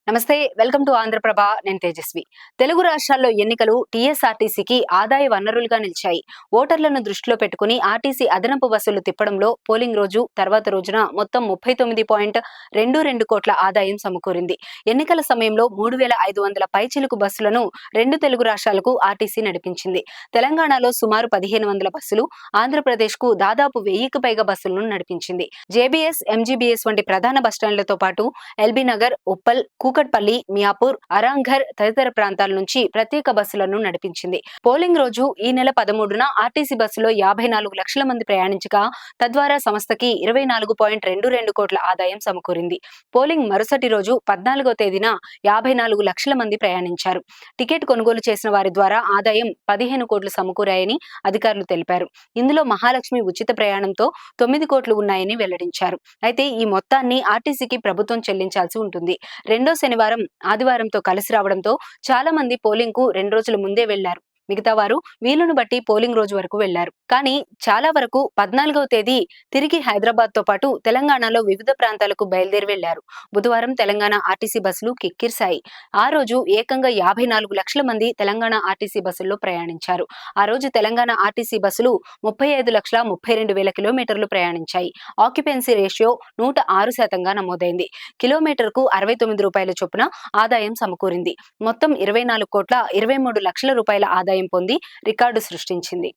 నమస్తే, welcome to Andhraprabha. నేను తేజస్వి. తెలుగు రాష్ట్రాల్లో ఎన్నికలు టీఎస్ఆర్టీసీకి ఆదాయ వనరులుగా నిలిచాయి. ఓటర్లను దృష్టిలో పెట్టుకుని ఆర్టీసీ అదనపు బస్సులు తిప్పడంలో పోలింగ్ రోజు తర్వాత రోజున మొత్తం 39.22 కోట్ల ఆదాయం సమకూరింది. ఎన్నికల సమయంలో 3,500 పైచిలుకు బస్సులను రెండు తెలుగు రాష్ట్రాలకు ఆర్టీసీ నడిపించింది. తెలంగాణలో సుమారు 1,500 బస్సులు, ఆంధ్రప్రదేశ్కు దాదాపు 1000కి పైగా బస్సులను నడిపించింది. జేబీఎస్, ఎంజీబీఎస్ వంటి ప్రధాన బస్టాండ్లతో పాటు ఎల్బీ నగర్, ఉప్పల్, కూకట్పల్లి, మియాపూర్, అరాంఘర్ తదితర ప్రాంతాల నుంచి ప్రత్యేక బస్సులను నడిపించింది. పోలింగ్ రోజు ఈ నెల 13న ఆర్టీసీ బస్సులో 54 లక్షల మంది ప్రయాణించగా తద్వారా సంస్థకి 24.22 కోట్ల ఆదాయం సమకూరింది. పోలింగ్ మరుసటి రోజు 14వ తేదీన 54 లక్షల మంది ప్రయాణించారు. టికెట్ కొనుగోలు చేసిన వారి ద్వారా ఆదాయం 15 కోట్లు సమకూరాయని అధికారులు తెలిపారు. ఇందులో మహాలక్ష్మి ఉచిత ప్రయాణంతో 9 కోట్లు ఉన్నాయని వెల్లడించారు. అయితే ఈ మొత్తాన్ని ఆర్టీసీకి ప్రభుత్వం చెల్లించాల్సి ఉంటుంది. రెండో శనివారం ఆదివారంతో కలిసి రావడంతో చాలా మంది పోలింగ్ కు 2 రోజుల ముందే వెళ్లారు. మిగతా వారు వీలును బట్టి పోలింగ్ రోజు వరకు వెళ్లారు. కానీ చాలా వరకు 14వ తేదీ తిరిగి హైదరాబాద్ తో పాటు తెలంగాణలో వివిధ ప్రాంతాలకు బయలుదేరి వెళ్లారు. బుధవారం తెలంగాణ ఆర్టీసీ బస్సులు కిక్కిరిశాయి. ఆ రోజు ఏకంగా 54 లక్షల మంది తెలంగాణ ఆర్టీసీ బస్సుల్లో ప్రయాణించారు. ఆ రోజు తెలంగాణ ఆర్టీసీ బస్సులు 35,32,000 కిలోమీటర్లు ప్రయాణించాయి. ఆక్యుపెన్సీ రేషియో 106%గా నమోదైంది. కిలోమీటర్కు 69 రూపాయల చొప్పున ఆదాయం సమకూరింది. మొత్తం 24,23,00,000 రూపాయల ఆదాయం పొంది రికార్డు సృష్టించింది.